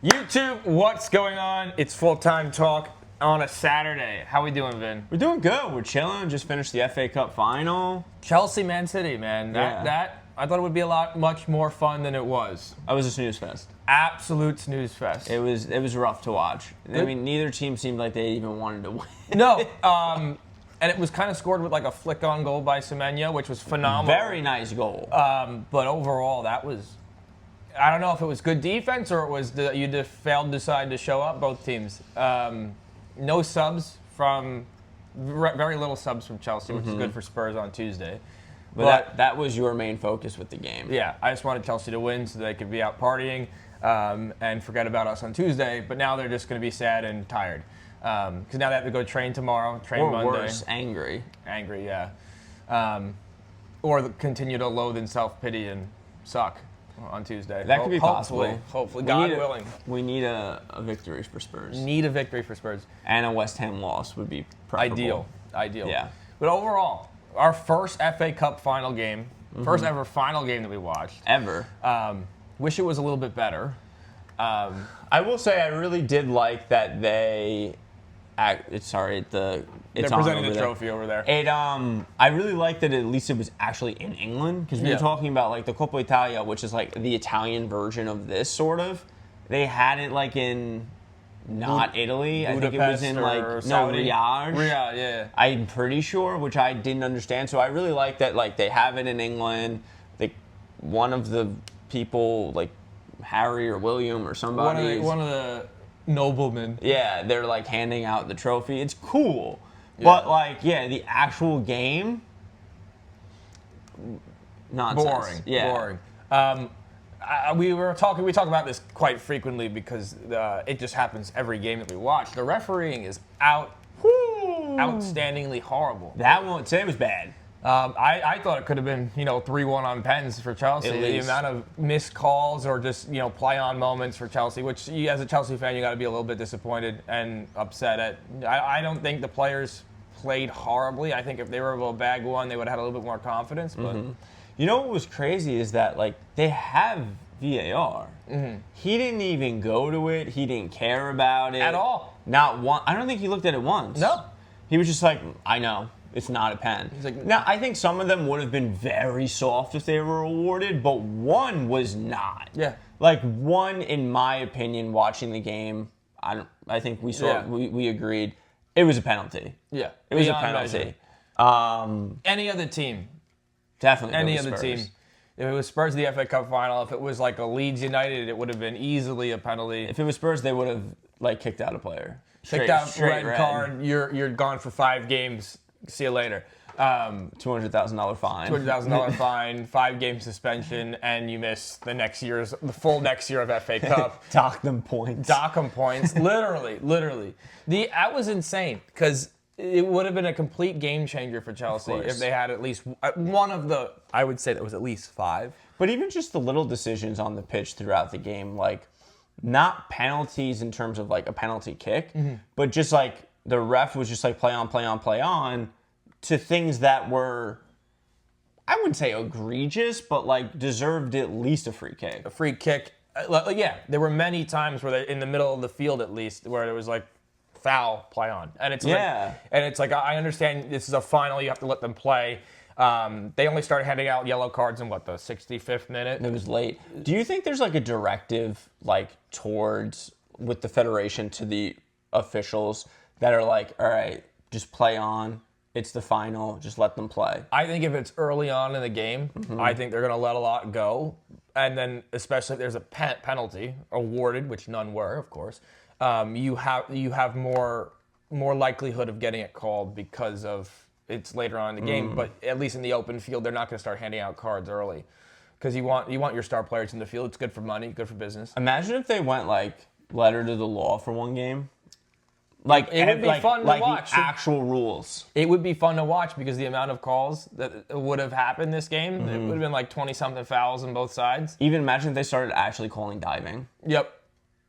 YouTube, what's going on? It's full-time talk on a Saturday. How we doing, Vin? We're doing good. We're chilling. Just finished the FA Cup final. Chelsea, Man City, man. That I thought it would be much more fun than it was. That was a snooze fest. Absolute snooze fest. It was rough to watch. I mean, neither team seemed like they even wanted to win. No. And it was kind of scored with like a flick-on goal by Semenyo, which was phenomenal. Very nice goal. But overall, that was... I don't know if it was good defense or it was you failed to decide to show up, both teams. No subs from... Very little subs from Chelsea, which is good for Spurs on Tuesday. But that was your main focus with the game. Yeah, I just wanted Chelsea to win so they could be out partying and forget about us on Tuesday. But now they're just going to be sad and tired. Because now they have to go train tomorrow, train Monday. Or worse, angry. Angry, yeah. Or continue to loathe in self-pity and suck on Tuesday. That could be possible. Hopefully, God willing. We need a victory for Spurs. Need a victory for Spurs. And a West Ham loss would be preferable. Ideal. Yeah. But overall, our first FA Cup final game, first ever final game that we watched. Ever. Wish it was a little bit better. I will say I really did like that they... They're presenting the trophy over there. I really liked that at least it was actually in England, because we were talking about like the Coppa Italia, which is like the Italian version of this sort of. They had it like in not Italy. I think it was in like Riyadh. Riyadh, yeah. I'm pretty sure, which I didn't understand. So I really like that like they have it in England. Like one of the people like Harry or William or somebody. One of the noblemen. Yeah, they're like handing out the trophy. It's cool. Yeah. But like, the actual game, nonsense. Boring. We talk about this quite frequently because it just happens every game that we watch. The refereeing is outstandingly horrible. Today was bad. I thought it could have been, 3-1 on pens for Chelsea. The amount of missed calls or just, play-on moments for Chelsea, which as a Chelsea fan, you got to be a little bit disappointed and upset at. I don't think the players played horribly. I think if they were able to bag one, they would have had a little bit more confidence. But You know what was crazy is that, like, they have VAR. He didn't even go to it. He didn't care about it. At all. Not one. I don't think he looked at it once. No. He was just like, I know. It's not a pen. Now, I think some of them would have been very soft if they were awarded, but one was not. Yeah. Like, one, in my opinion, watching the game, I think we saw, we agreed, it was a penalty. Yeah. It was a penalty. Any other team. Definitely. Any other team. If it was Spurs, the FA Cup final, if it was like a Leeds United, it would have been easily a penalty. If it was Spurs, they would have, like, kicked out a player. Kicked out, red card, you're gone for 5 games. See you later. $200,000 fine. $200,000 fine, 5-game suspension, and you miss the full next year of FA Cup. Dock them points. Literally. That was insane because it would have been a complete game changer for Chelsea if they had at least one of the. I would say that was at least 5. But even just the little decisions on the pitch throughout the game, like not penalties in terms of like a penalty kick, but just like. The ref was just like play on to things that were, I wouldn't say egregious, but like deserved at least a free kick. A free kick. There were many times where they in the middle of the field at least where there was like foul play on. And it's like I understand this is a final, you have to let them play. They only started handing out yellow cards in the 65th minute? It was late. Do you think there's like a directive like towards with the federation to the officials that are like, all right, just play on. It's the final. Just let them play. I think if it's early on in the game, I think they're going to let a lot go. And then especially if there's a penalty awarded, which none were, of course, you have more likelihood of getting it called because of it's later on in the game. But at least in the open field, they're not going to start handing out cards early because you want your star players in the field. It's good for money, good for business. Imagine if they went like letter to the law for one game. Like it would be fun to watch. The actual rules. It would be fun to watch because the amount of calls that would have happened this game, it would have been like 20-something fouls on both sides. Even imagine if they started actually calling diving. Yep.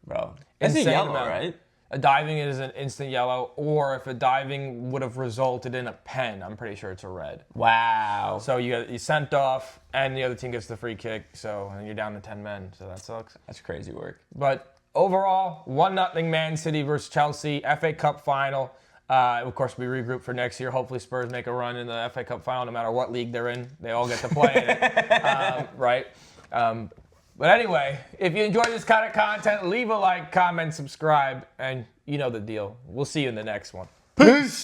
Bro. It's a yellow, right? A diving is an instant yellow, or if a diving would have resulted in a pen, I'm pretty sure it's a red. Wow. So you sent off, and the other team gets the free kick, so and you're down to 10 men, so that sucks. That's crazy work. But overall, 1-0 Man City versus Chelsea, FA Cup final. Of course, we regroup for next year. Hopefully, Spurs make a run in the FA Cup final, no matter what league they're in. They all get to play in it, right? But anyway, if you enjoy this kind of content, leave a like, comment, subscribe, and you know the deal. We'll see you in the next one. Peace.